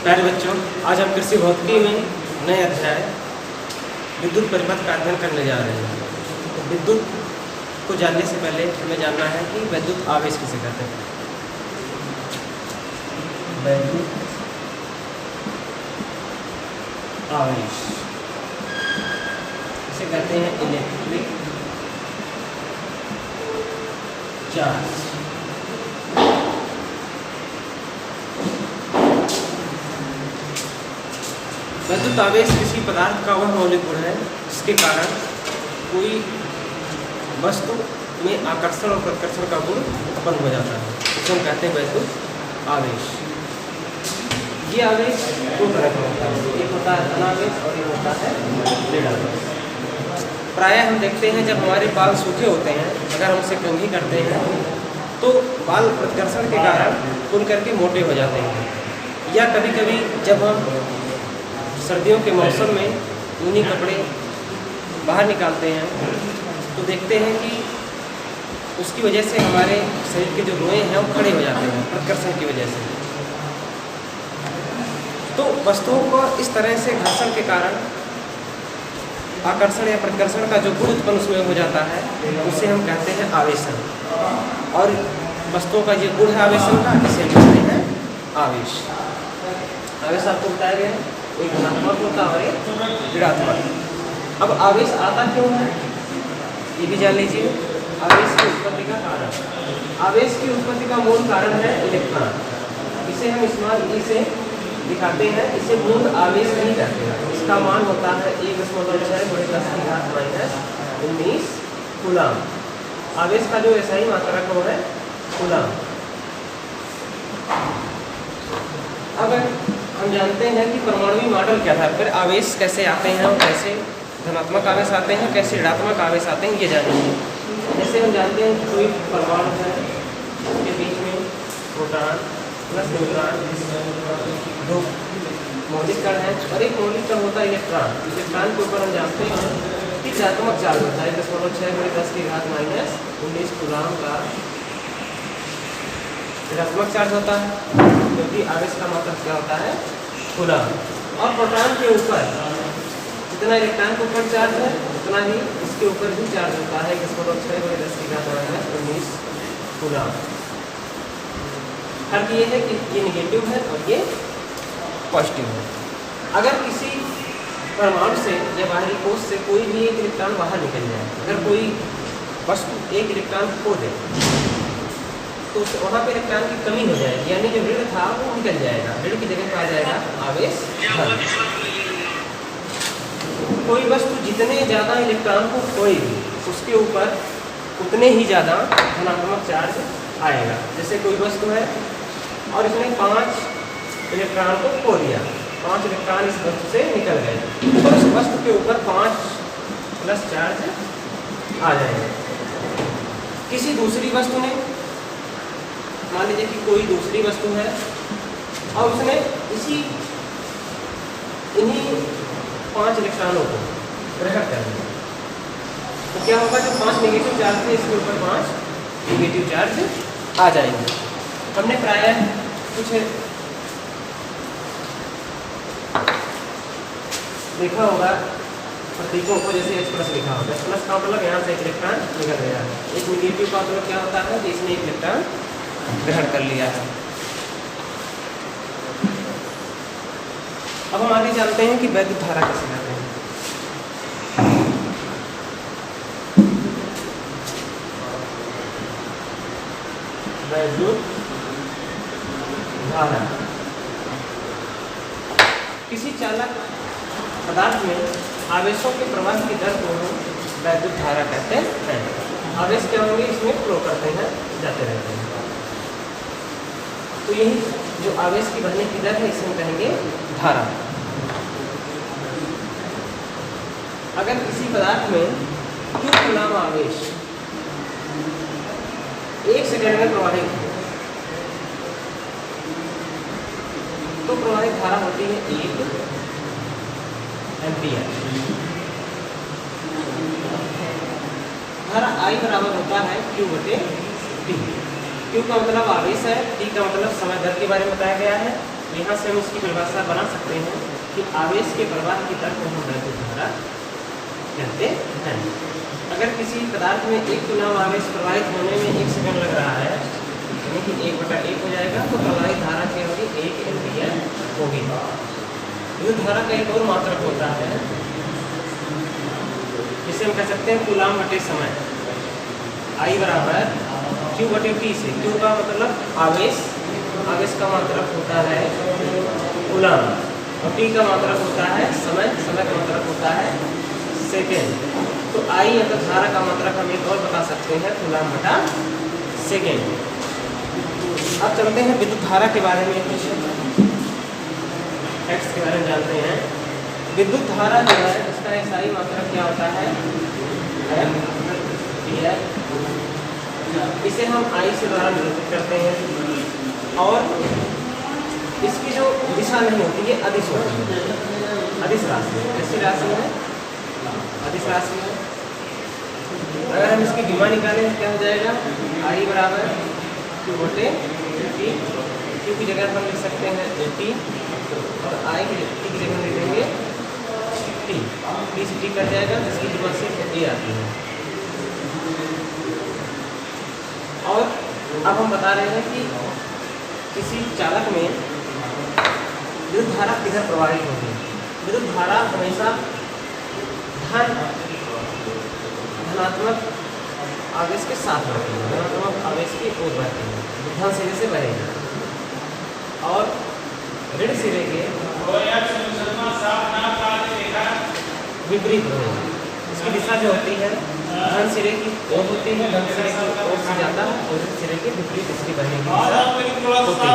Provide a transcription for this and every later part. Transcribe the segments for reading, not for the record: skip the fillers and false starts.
प्यारे बच्चों, आज हम कृषि भौतिकी में नए अध्याय विद्युत परिपथ का अध्ययन करने जा रहे हैं। तो विद्युत को जानने से पहले हमें जानना है कि विद्युत आवेश किसे कहते हैं। विद्युत आवेश इसे कहते हैं इलेक्ट्रिक चार्ज। विद्युत आवेश किसी पदार्थ का वह मौलिक गुण है जिसके कारण कोई वस्तु में आकर्षण और प्रतिकर्षण का गुण उत्पन्न हो जाता है। इसे हम कहते हैं विद्युत आवेश। ये आवेश दो तरह का होता है, एक होता है धनावेश और एक होता है ऋणावेश। प्रायः हम देखते हैं जब हमारे बाल सूखे होते हैं, अगर हम उसे कंघी करते हैं तो बाल प्रतिकर्षण के कारण खुल करके मोटे हो जाते हैं। या कभी कभी जब हम सर्दियों के मौसम में ऊनी कपड़े बाहर निकालते हैं तो देखते हैं कि उसकी वजह से हमारे शरीर के जो रोए हैं वो खड़े हो जाते हैं प्रतिकर्षण की वजह से। तो वस्तुओं को इस तरह से घर्षण के कारण आकर्षण या प्रतिकर्षण का जो गुण उत्पन्न उसमें हो जाता है उसे हम कहते हैं आवेशन। और वस्तुओं का ये गुण है आवेशन का, इसे हम कहते हैं आवेश। आवेश आपको बताया गया है, एक धनात्मक होता है और एक ऋणात्मक। अब आवेश आता क्यों है ये भी जान लीजिए। आवेश की उत्पत्ति का कारण, आवेश की उत्पत्ति का मूल कारण है इलेक्ट्रॉन। इसे हम स्मॉल ई से दिखाते हैं, इसे मूल आवेश नहीं कहते हैं। इसका मान होता है 1.6×10⁻⁻19 कूलाम। आवेश का जो SI मात्रक वो है कूलाम। अब हम जानते हैं कि परमाणु मॉडल क्या था, फिर आवेश कैसे आते हैं और कैसे धनात्मक आवेश आते हैं, कैसे ऋणात्मक आवेश आते हैं, ये जानेंगे। जैसे हम जानते हैं कि कोई परमाणु है, उसके बीच में प्रोटॉन प्लस न्यूट्रॉन, दो मौलिक कण है और एक मौलिक कण होता है इलेक्ट्रॉन। इलेक्ट्रॉन के ऊपर हम जानते हैं कि ऋणात्मक चार्ज होता है 10⁻6×10⁻19 कूलाम का ऋणात्मक चार्ज होता है, क्योंकि आवेश का मात्रक क्या होता है कूलाम। और प्रोटॉन के ऊपर जितना इलेक्ट्रॉन के ऊपर चार्ज है उतना ही इसके ऊपर भी चार्ज होता है 10⁻6×10⁻19 कूलाम। फर्क ये है कि ये निगेटिव है और ये पॉजिटिव है। अगर किसी परमाणु से या बाहरी कोश से कोई भी एक इलेक्ट्रॉन बाहर निकल जाए, अगर कोई वस्तु एक इलेक्ट्रॉन खो दे तो वहाँ पे इलेक्ट्रॉन की कमी हो जाएगी, यानी जो ऋण था वो निकल जाएगा, ऋण की जगह पर आ जाएगा आवेश धन। कोई वस्तु जितने ज़्यादा इलेक्ट्रॉन को खोएगी उसके ऊपर उतने ही ज़्यादा धनात्मक चार्ज आएगा। जैसे कोई वस्तु है और इसने 5 इलेक्ट्रॉन को खो दिया, 5 इलेक्ट्रॉन इस वस्तु से निकल गए तो उस वस्तु के ऊपर 5+ चार्ज आ जाएंगे। किसी दूसरी वस्तु ने, मान लीजिए कि कोई दूसरी वस्तु है और उसने इन्हीं 5 इलेक्ट्रॉनों को ग्रहण कर लिया तो क्या होगा, जो 5 नेगेटिव चार्ज थे इसके ऊपर 5 नेगेटिव चार्ज आ जाएंगे। हमने प्रायः कुछ देखा होगा प्रतीकों को, जैसे H+ लिखा होगा। H+ का मतलब यहाँ से एक इलेक्ट्रॉन निकल गया है। एक नेगेटिव का मतलब क्या होता है कि इसने एक इलेक्ट्रॉन ग्रहण कर लिया है। अब हम आगे जानते हैं कि वैद्युत धारा कैसे कहते हैं। वैद्युत धारा किसी चालक पदार्थ में आवेशों के प्रवाह की दर को हम वैद्युत धारा कहते हैं। आवेश क्या होंगे, इसमें फ्लो करते हैं, जाते रहते हैं। तो यही जो आवेश की बहने की दर है इसे हम कहेंगे धारा। अगर किसी पदार्थ में Q कूलाम आवेश 1 सेकंड में प्रवाहित हो तो प्रवाहित धारा होती है 1 एम्पियर। धारा I बराबर होता है Q/T। Q का मतलब आवेश है, T का मतलब समय दर के बारे में बताया गया है तो यहाँ से हम इसकी परिभाषा बना सकते हैं कि आवेश के प्रवाह की दर को हम वैद्युत धारा कहते हैं। अगर किसी पदार्थ में 1 कूलम आवेश प्रवाहित होने में 1 सेकंड लग रहा है, यानी कि 1/1 हो जाएगा, तो प्रवाहित धारा क्या होगी? 1 एम्पीयर होगी। विद्युत धारा का एक और मात्रक होता है जिसे हम कह सकते हैं कूलम बटे समय। I बराबर Q बटे T से। Q का मतलब आवेश, आवेश का मात्रक होता है कूलम, और T का मात्रक होता है समय, समय का मात्रक होता है सेकेंड। तो I मतलब धारा का मात्रक हम एक और बता सकते हैं कूलम बटा सेकेंड। अब चलते हैं विद्युत धारा के बारे में, कुछ टेक्स्ट के बारे में जानते हैं। विद्युत धारा जो है इसका SI मात्रक क्या होता है? इसे हम I से द्वारा निरूपित करते हैं, और इसकी जो दिशा नहीं होती है अदिश होती है, अदिश राशि। ऐसी राशि है अदिश राशि है। अगर हम इसकी विमा निकालें तो क्या हो जाएगा? I बराबर Q बटे T। Q की जगह हम लिख सकते हैं T, और I की जगह लिख देंगे T। T से T कट जाएगा, जिसकी विमा से A आती है। और अब हम बता रहे हैं कि किसी चालक में विद्युत धारा किधर प्रवाहित होगी। विद्युत धारा हमेशा धनात्मक आवेश के साथ रहती है, धनात्मक आवेश की ओर बहती है, धन सिरे से बहेगी, और ऋण सिरे के विपरीत रहेगी। इसकी दिशा जो होती है धन सिरे की ओर होती है, धन सिरे की ओर से जाता है, और ऋण सिरे के विपरीत इसकी बहने की दिशा होती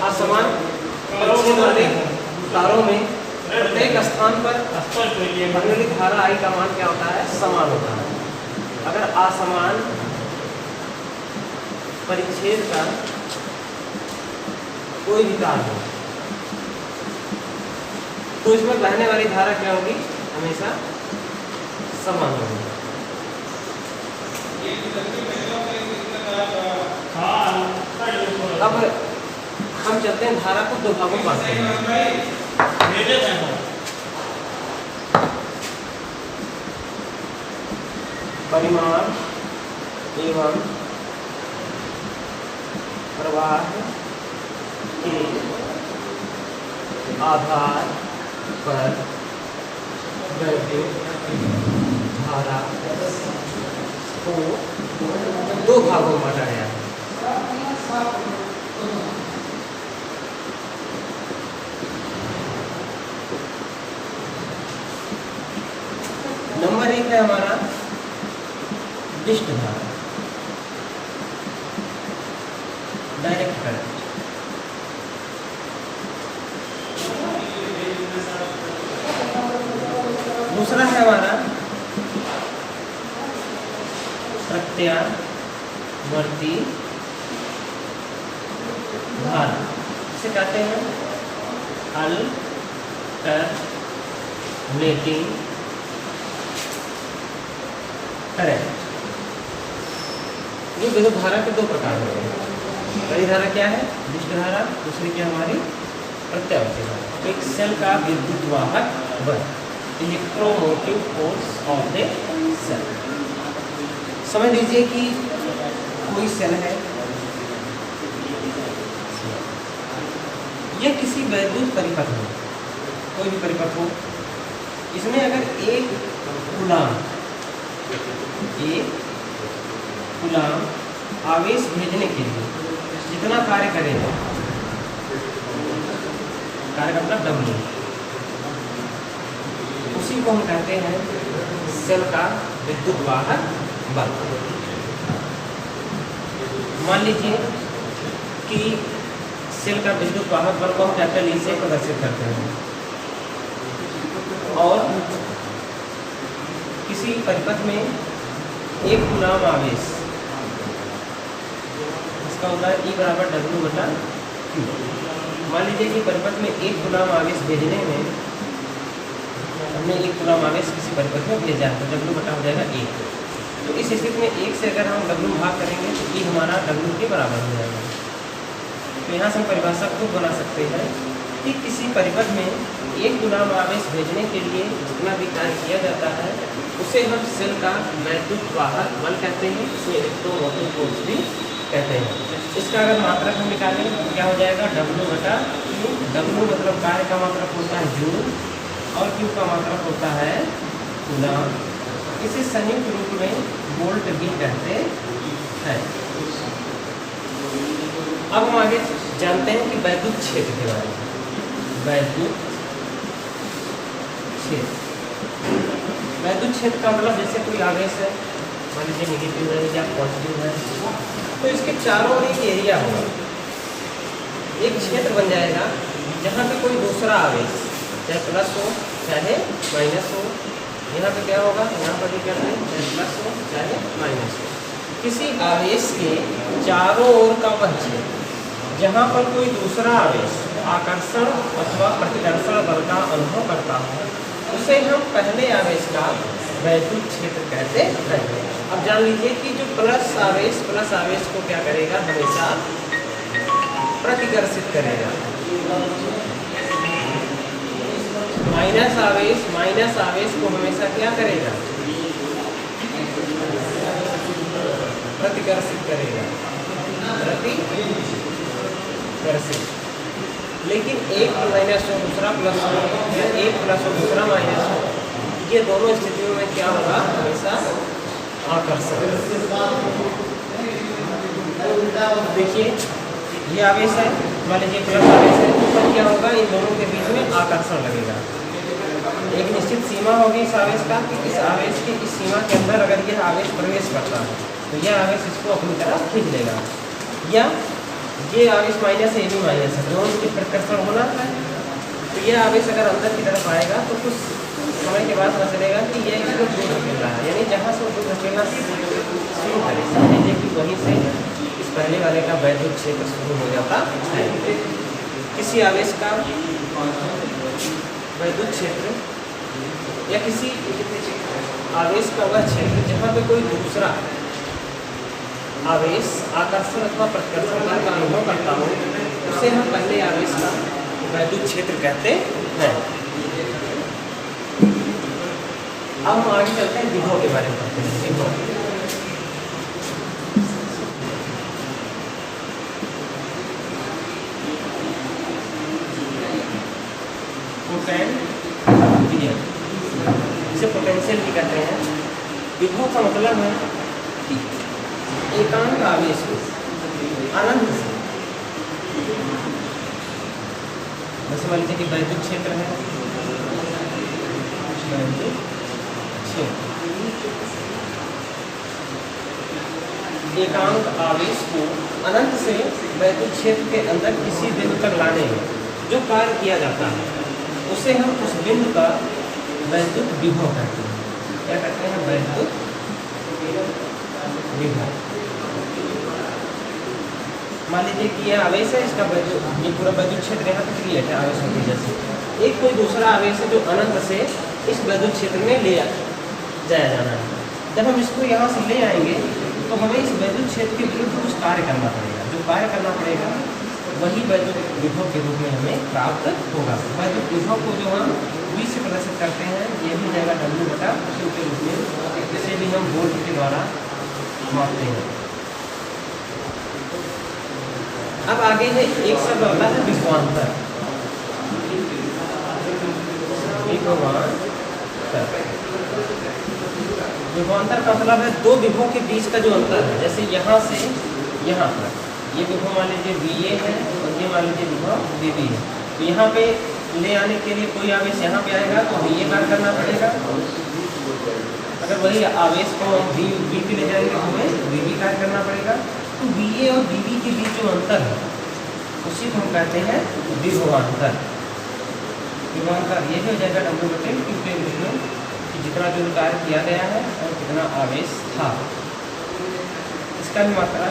असमान परिच्छेद वाले तारों में प्रत्येक स्थान पर बहने वाली धारा I का मान क्या होता है? समान होता है। अगर असमान परिच्छेद का कोई भी तार हो तो इसमें बहने वाली धारा क्या होगी? हमेशा समान होगी। अब हम चलते हैं धारा को दो भागों में बांटते हैं। परिमाण एवं प्रवाह के आधार पर वैद्युत धारा को दो भागों में बांटा गया है। नंबर 1 है हमारा विशिष्ट धारा, डायरेक्ट करंट। दूसरा है हमारा प्रत्यावर्ती धारा, इसे कहते हैं अल्टरनेटिंग करंट। ये विद्युत धारा के दो प्रकार होते हैं। पहली धारा क्या है? विशिष्ट धारा। दूसरी क्या हमारी? प्रत्यावर्ती धारा। एक सेल का विद्युत वाहक बल, electromotive force of the cell. समझ लीजिए कि कोई सेल है, यह किसी वैद्युत परिपथ में, कोई भी परिपथ हो, इसमें अगर एक कूलम आवेश भेजने के लिए जितना कार्य करेगा, कार्य का मतलब W, उसी को हम कहते हैं सेल का विद्युत वाहक बल। मान लीजिए कि सेल का विद्युत वाहक बल को हम कैपिटल E से प्रदर्शित करते हैं, और किसी परिपथ में एक कूलम आवेश इसका होता है E बराबर W बटा Q। मान लीजिए कि परिपथ में 1 कूलम आवेश भेजने में हमने 1 कूलम आवेश किसी परिपथ में भेजा है, तो W बटा हो जाएगा 1। तो इस स्थिति में 1 से अगर हम W भाग करेंगे तो E हमारा W के बराबर हो जाएगा। तो यहाँ से हम परिभाषा खुद बना सकते हैं कि किसी परिपथ में 1 कूलम आवेश भेजने के लिए जितना भी कार्य किया जाता है उसे हम सेल का वैद्युत वाहक बल कहते हैं, इसे इलेक्ट्रोमोटिव फोर्स भी कहते हैं। इसका अगर मात्रक हम निकालें तो क्या हो जाएगा, W बटा Q। W मतलब कार्य का मात्रक होता है जूल और Q का मात्रक होता है कूलम। इसे संयुक्त रूप में वोल्ट भी कहते हैं। अब हम आगे जानते हैं कि वैद्युत क्षेत्र के बारे में। वैद्युत क्षेत्र, वैद्युत क्षेत्र का मतलब जैसे कोई आवेश है, मान लीजिए नेगेटिव है या पॉजिटिव है, तो इसके चारों ओर एक एरिया होगा, एक क्षेत्र बन जाएगा जहाँ पे कोई दूसरा आवेश चाहे प्लस हो चाहे माइनस हो। यहाँ पे क्या होगा, यहाँ पर भी कहते हैं चाहे प्लस हो चाहे माइनस हो। किसी आवेश के चारों ओर का वह क्षेत्र जहाँ पर कोई दूसरा आवेश आकर्षण अथवा प्रतिकर्षण बल का अनुभव करता हो उसे हम पहले आवेश का वैद्युत क्षेत्र कहते हैं। अब जान लीजिए कि जो प्लस आवेश को क्या करेगा, हमेशा प्रतिकर्षित करेगा। माइनस आवेश को हमेशा क्या करेगा, प्रतिकर्षित करेगा, प्रतिकर्षित। लेकिन एक माइनस हो दूसरा प्लस हो या एक प्लस हो दूसरा माइनस हो, ये दोनों स्थितियों में क्या होगा, हमेशा आकर्षण। देखिए ये आवेश है, मान लीजिए प्लस आवेश है, तो क्या होगा, इन दोनों के बीच में आकर्षण लगेगा। एक निश्चित सीमा होगी इस आवेश का कि इस आवेश की इस सीमा के अंदर अगर यह आवेश प्रवेश करता है तो यह आवेश इसको अपनी तरफ खींच लेगा। या ये आवेश माइनस है, ये भी माइनस है, दोनों की प्रतिकर्षण होना है। तो यह आवेश अगर अंदर की तरफ आएगा तो कुछ समय के बाद पता चलेगा कि यह इसको दूर धकेल रहा है, यानी जहाँ से दूर धकेलना शुरू करे, समझ लीजिए कि वहीं से इस पहले वाले का वैद्युत क्षेत्र शुरू हो जाता है। किसी आवेश का वैद्युत क्षेत्र या किसी आवेश का वह क्षेत्र जहाँ पे कोई दूसरा आवेश आकर्षण अथवा प्रतिकर्षण बल का अनुभव करता हो उसे हम पहले आवेश का वैद्युत क्षेत्र कहते हैं। अब हम आगे चलते हैं विभव के बारे में पढ़ते हैं। विभव पोटेंशियल, इसे पोटेंशियल भी कहते हैं। विभव का मतलब है कि एकांक आवेश अनंत से, जैसे मान लीजिए कि वैद्युत क्षेत्र है, वैद्युत क्षेत्र एकांक आवेश को अनंत से वैद्युत क्षेत्र के अंदर किसी बिंदु तक लाने में जो कार्य किया जाता है उसे हम उस बिंदु का वैद्युत विभव कहते हैं। क्या कहते हैं, वैद्युत विभव। मान लीजिए कि यह आवेश है, इसका ये पूरा वैद्युत क्षेत्र यहाँ तक क्रिएट है आवेशों की वजह से। एक कोई दूसरा आवेश है जो अनंत से इस वैद्युत क्षेत्र में ले जाया जाना है। जब हम इसको यहाँ से ले आएंगे तो हमें इस वैद्युत क्षेत्र के विरुद्ध कुछ कार्य करना पड़ेगा। जो कार्य करना पड़ेगा वही वैद्युत विभव के रूप में हमें प्राप्त होगा। वैद्युत विभव को जो हम V से प्रदर्शित करते हैं, ये भी जाएगा W बटा Q के रूप में, जिसे भी हम वोल्ट के द्वारा मापते हैं। अब आगे है एक शब्द होता है विभवांतर। विभवांतर का मतलब है दो विभवों के बीच का जो अंतर है। जैसे यहाँ से यहाँ पर ये विभव मान लीजिए VA है और ये मान लीजिए विभव VB है। तो यहाँ पे ले आने के लिए कोई आवेश यहाँ पे आएगा तो VA कार्य करना पड़ेगा। अगर वही आवेश को हम V पे ले जाएंगे तो हमें VB कार्य करना पड़ेगा। तो VA और VB के बीच जो अंतर है उसी को हम कहते हैं विभवांतर। विभवांतर ये भी हो जाएगा W बटे Q के रूप में कि जितना जो कार्य किया गया है और कितना आवेश था, इसका भी मात्रा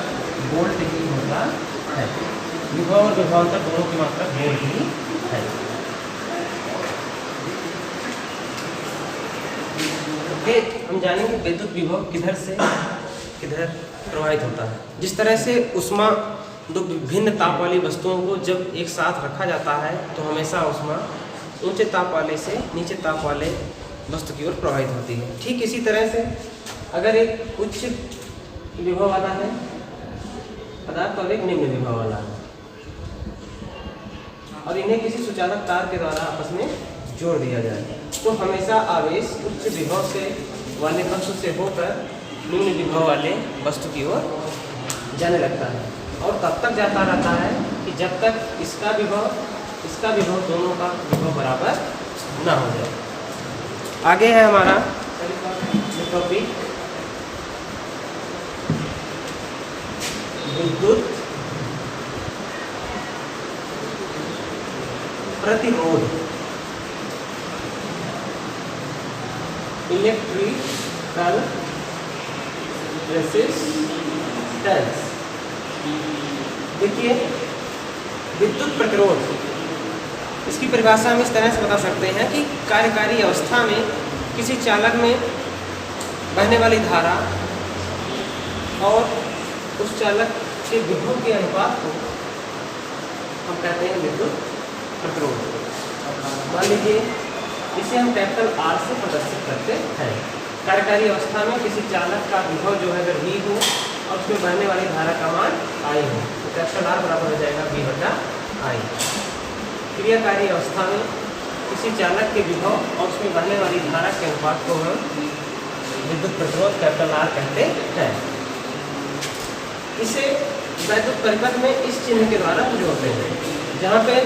वोल्ट ही होता है। विभव और विभवांतर दोनों की मात्रा वोल्ट ही है। हम जानेंगे विद्युत विभव किधर से किधर प्रवाहित होता है। जिस तरह से उष्मा दो विभिन्न ताप वाली वस्तुओं को जब एक साथ रखा जाता है तो हमेशा उष्मा ऊंचे ताप वाले से नीचे ताप वाले वस्तु की ओर प्रवाहित होती है। ठीक इसी तरह से अगर एक उच्च विभव वाला है पदार्थ और एक निम्न विभव वाला है और इन्हें किसी सुचालक तार के द्वारा आपस में जोड़ दिया जाए तो हमेशा आवेश उच्च विभव से वाले वस्तु से होकर निम्न विभव वाले वस्तु की ओर जाने लगता है और तब तक जाता रहता है कि जब तक इसका विभव दोनों का विभव बराबर ना हो जाए। आगे है हमारा टॉपिक विद्युत प्रतिरोध, इलेक्ट्रिकल रेजिस्टेंस। देखिए विद्युत प्रतिरोध, इसकी परिभाषा हम इस तरह से बता सकते हैं कि कार्यकारी अवस्था में किसी चालक में बहने वाली धारा और उस चालक के विभव के अनुपात को हम कहते हैं विद्युत प्रतिरोध। मान लीजिए इसे हम कैपिटल R से प्रदर्शित करते हैं। कार्यकारी अवस्था में किसी चालक का विभव जो है अगर V हो और उसमें बहने वाली धारा का मान I हो तो कैपिटल R बराबर हो जाएगा V/I। क्रियाकारी अवस्था में किसी चालक के विभव और उसमें बहने वाली धारा के अनुपात को हम विद्युत प्रतिरोध कैपिटल R कहते हैं। इसे वैद्युत परिपथ में इस चिन्ह के द्वारा जोड़ते हैं। जहाँ पे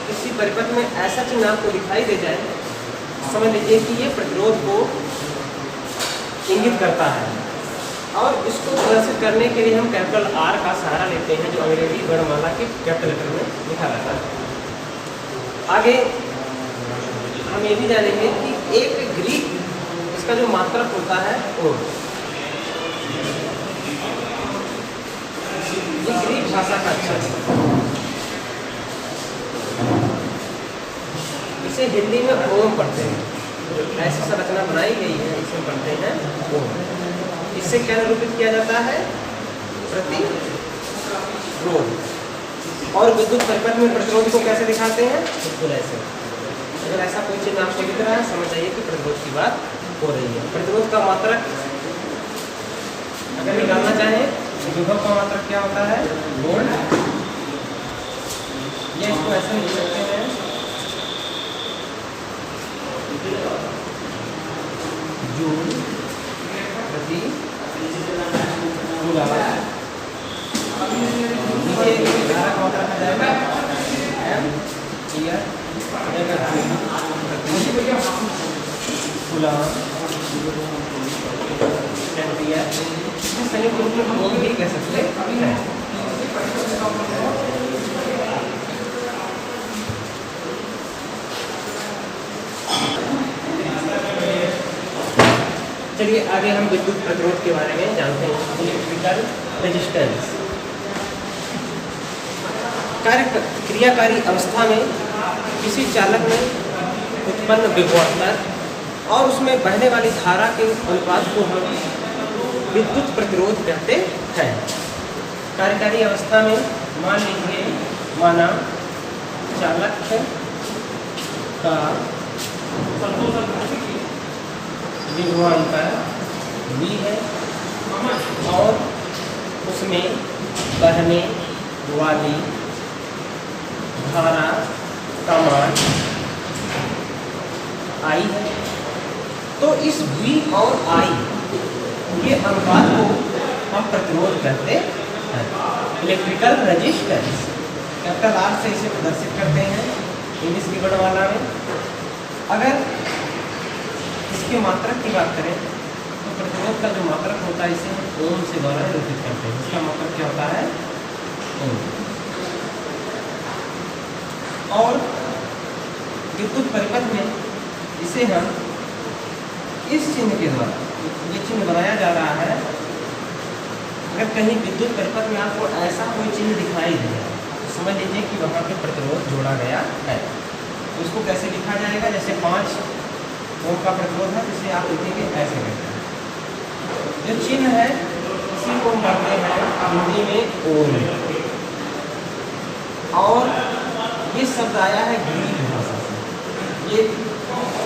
किसी परिपथ में ऐसा चिन्ह आपको दिखाई दे जाए समझ लीजिए कि ये प्रतिरोध को इंगित करता है और इसको प्रदर्शित करने के लिए हम कैपिटल R का सहारा लेते हैं जो अंग्रेजी वर्णमाला के कैपिटल लेटर में लिखा रहता है। आगे हम ये भी जानेंगे कि एक ग्रीक इसका जो मात्रक होता है ओम, ये ग्रीक भाषा का अक्षर है। इसे हिंदी में ओम पढ़ते हैं, ऐसी संरचना बनाई गई है इसे पढ़ते हैं ओम। इससे क्या निरूपित किया जाता है? प्रतिरोध। और विद्युत परिपथ में प्रतिरोध को कैसे दिखाते हैं? बिल्कुल ऐसे। अगर ऐसा कोई चिन्ह आपको दिख रहा है समझ जाइए कि प्रतिरोध की बात हो रही है। प्रतिरोध का मात्रक अगर निकालना चाहें तो विभव का मात्रक क्या होता है? वोल्ट। ये इसको ऐसे लिख सकते हैं जूल प्रति कूलम। नीचे धारा का मात्रक आ जाएगा एम्पियर प्रति कूलम एम्पियर। संयुक्त रूप में हम वो भी कह सकते हैं। चलिए आगे हम विद्युत प्रतिरोध के बारे में जानते हैं। Electrical resistance. क्रियाकारी अवस्था में किसी चालक में उत्पन्न विभवांतर और उसमें बहने वाली धारा के अनुपात को हम विद्युत प्रतिरोध कहते हैं। कार्यकारी अवस्था में मान लीजिए माना चालक का विभवांतर V है और उसमें बहने वाली धारा का मान I है। तो इस V और I के अनुपात को हम प्रतिरोध कहते हैं। इलेक्ट्रिकल रेजिस्टेंस कैपिटल R से इसे प्रदर्शित करते हैं इंग्लिश की वर्णमाला में। अगर इसके मात्रक की बात करें तो प्रतिरोध का जो मात्रक होता है इसे ओम से द्वारा निरूपित करते हैं। इसका मात्रक क्या होता है? ओम। और विद्युत परिपथ में इसे हम इस चिन्ह के द्वारा, ये चिन्ह बनाया जा रहा है अगर कहीं विद्युत परिपथ में आपको ऐसा कोई चिन्ह दिखाई दे तो समझ लीजिए कि वहाँ पे प्रतिरोध जोड़ा गया है। तो इसको कैसे लिखा जाएगा? जैसे 5 ओम का प्रतिरोध है, जिसे आप लिखेंगे ऐसे करके। जो चिन्ह है इसी को कहते हैं हिंदी में ओम, और ये शब्द आया है ग्रीक भाषा से। ये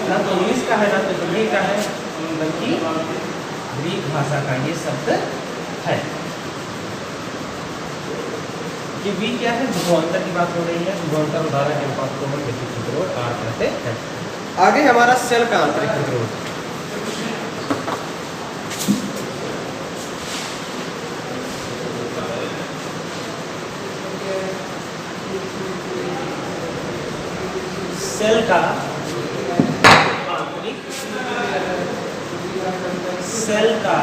ना तो इंग्लिश का है ना तो हिंदी का है, बल्कि ग्रीक भाषा का ये शब्द है। ये V क्या है? विभवांतर की बात हो रही है। विभवांतर उदाहरण के अनुपात को हम विद्युत प्रतिरोध R कहते हैं। आगे हमारा सेल का आंतरिक प्रतिरोध। सेल का आंतरिक, सेल का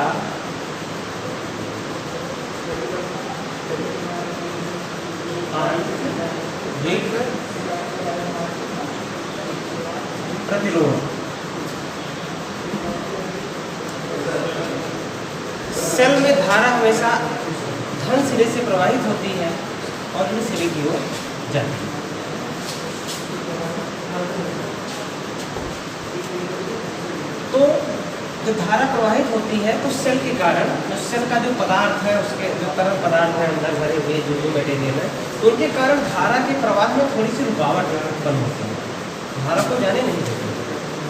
आंतरिक प्रतिरोध। सेल में धारा हमेशा धन सिरे से प्रवाहित होती है और ऋण सिरे की ओर जाती है। तो जब धारा प्रवाहित होती है तो सेल के कारण, जो सेल का जो पदार्थ है, उसके जो तरल पदार्थ है अंदर भरे हुए जो मटेरियल है, तो उनके कारण धारा के प्रवाह में थोड़ी सी रुकावट उत्पन्न होती है, धारा को जाने नहीं देती।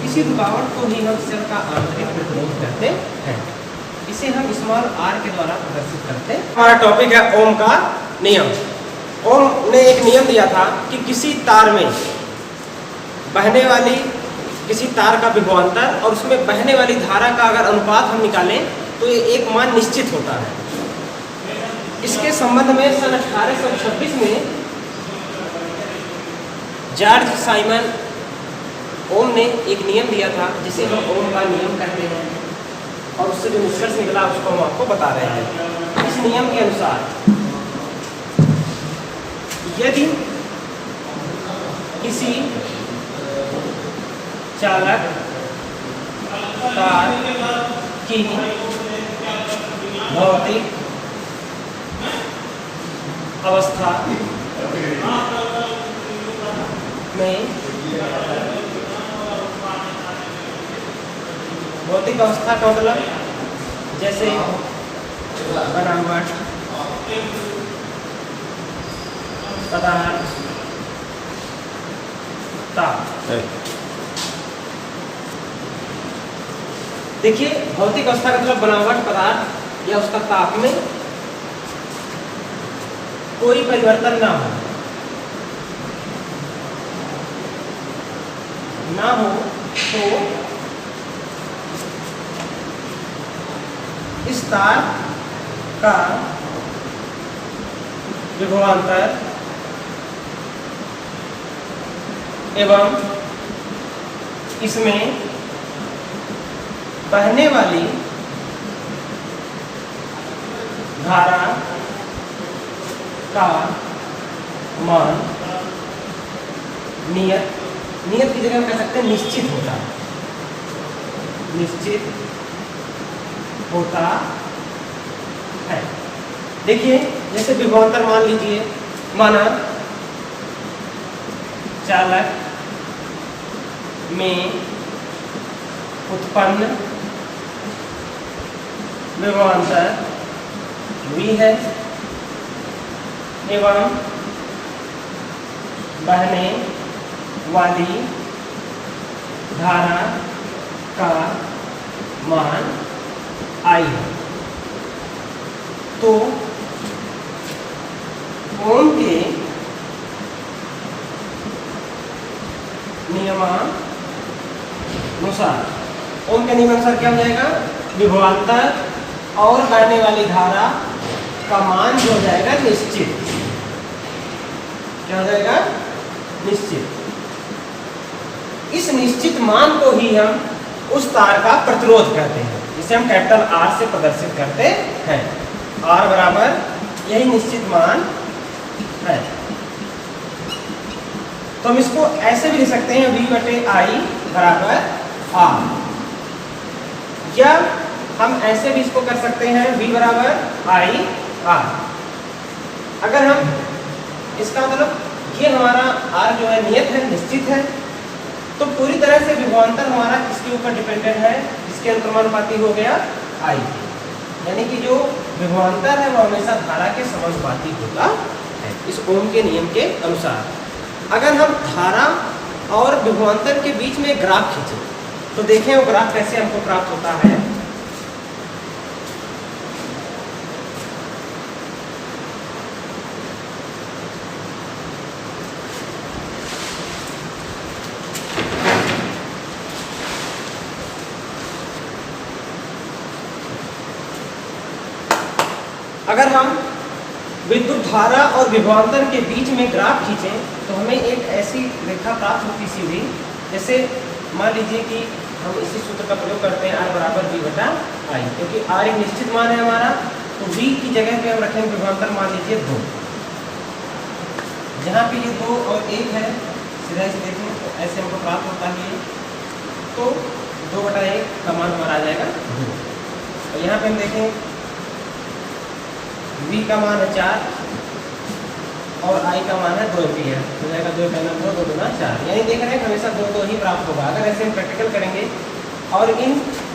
इसी रुकावट को ही हम सेल का आंतरिक प्रतिरोध कहते हैं। इसे हम स्मॉल r के द्वारा प्रदर्शित करते हैं। हमारा टॉपिक है ओम का नियम। ओम ने एक नियम दिया था कि किसी तार में बहने वाली, किसी तार का विभवांतर और उसमें बहने वाली धारा का अगर अनुपात हम निकालें तो ये एक मान निश्चित होता है। इसके संबंध में सन 1826 में जॉर्ज साइमन ओम ने एक नियम दिया था जिसे हम ओम का नियम कहते हैं, और उससे जो निष्कर्ष निकला उसको हम आपको बता रहे हैं। इस नियम के अनुसार यदि किसी चालक तार की भौतिक अवस्था में, भौतिक अवस्था का मतलब जैसे बनावट, पदार्थ, ताप। देखिए भौतिक अवस्था का मतलब बनावट, पदार्थ या उसका ताप में कोई परिवर्तन ना हो तो इस तार का विभवांतर एवं इसमें बहने वाली धारा का मान नियत की जगह हम कह सकते हैं निश्चित होता है, निश्चित होता है। देखिए जैसे विभवांतर मान लीजिए, माना चालक में उत्पन्न विभवांतर V है एवं बहने वाली धारा का मान I है, तो ओम के नियमानुसार, ओम के नियमानुसार क्या हो जाएगा? विभवांतर और बहने वाली धारा का मान जो हो जाएगा निश्चित। क्या हो जाएगा? निश्चित। इस निश्चित मान को ही हम उस तार का प्रतिरोध कहते हैं, जिसे हम कैपिटल R से प्रदर्शित करते हैं। R बराबर यही निश्चित मान है। तो हम इसको ऐसे भी लिख सकते हैं V/I बराबर R, या हम ऐसे भी इसको कर सकते हैं V बराबर I R। अगर हम इसका मतलब ये हमारा R जो है नियत है, निश्चित है, तो पूरी तरह से विभवांतर हमारा किसके ऊपर डिपेंडेंट है, इसके अनुक्रमानुपाती हो गया I के। यानी कि जो विभवांतर है वो हमेशा धारा के समानुपाती होता है इस ओम के नियम के अनुसार। अगर हम धारा और विभवांतर के बीच में ग्राफ खींचे तो देखें वो ग्राफ कैसे हमको प्राप्त होता है। अगर हम विद्युत धारा और विभवांतर के बीच में ग्राफ खींचें तो हमें एक ऐसी रेखा प्राप्त होती सीधी, जैसे मान लीजिए कि हम इसी सूत्र का प्रयोग करते हैं R बराबर V बटा I, क्योंकि R एक निश्चित मान है हमारा, तो V की जगह पे हम रखेंगे विभवांतर मान लीजिए 2। जहाँ पे ये 2 और 1 है, सीधा से देखें तो ऐसे हमको प्राप्त होता है, तो 2 बटा 1 का मान हमारा आ जाएगा 2। और यहाँ पे हम देखें V का मान है 4 और I का मान है 2 एम्पीयर, हो जाएगा 2 का 2 2 गुना 4। यानी देख रहे हैं हमेशा 2 ही प्राप्त होगा। अगर ऐसे हम प्रैक्टिकल करेंगे और इन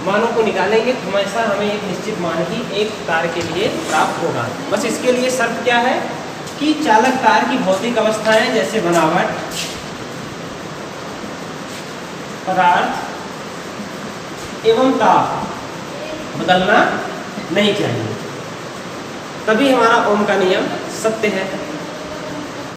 मानों को निकालेंगे तो हमेशा हमें एक निश्चित मान ही एक तार के लिए प्राप्त होगा। बस इसके लिए शर्त क्या है कि चालक तार की भौतिक अवस्थाएं जैसे बनावट, पदार्थ एवं ताप बदलना नहीं चाहिए, तभी हमारा ओम का नियम सत्य है।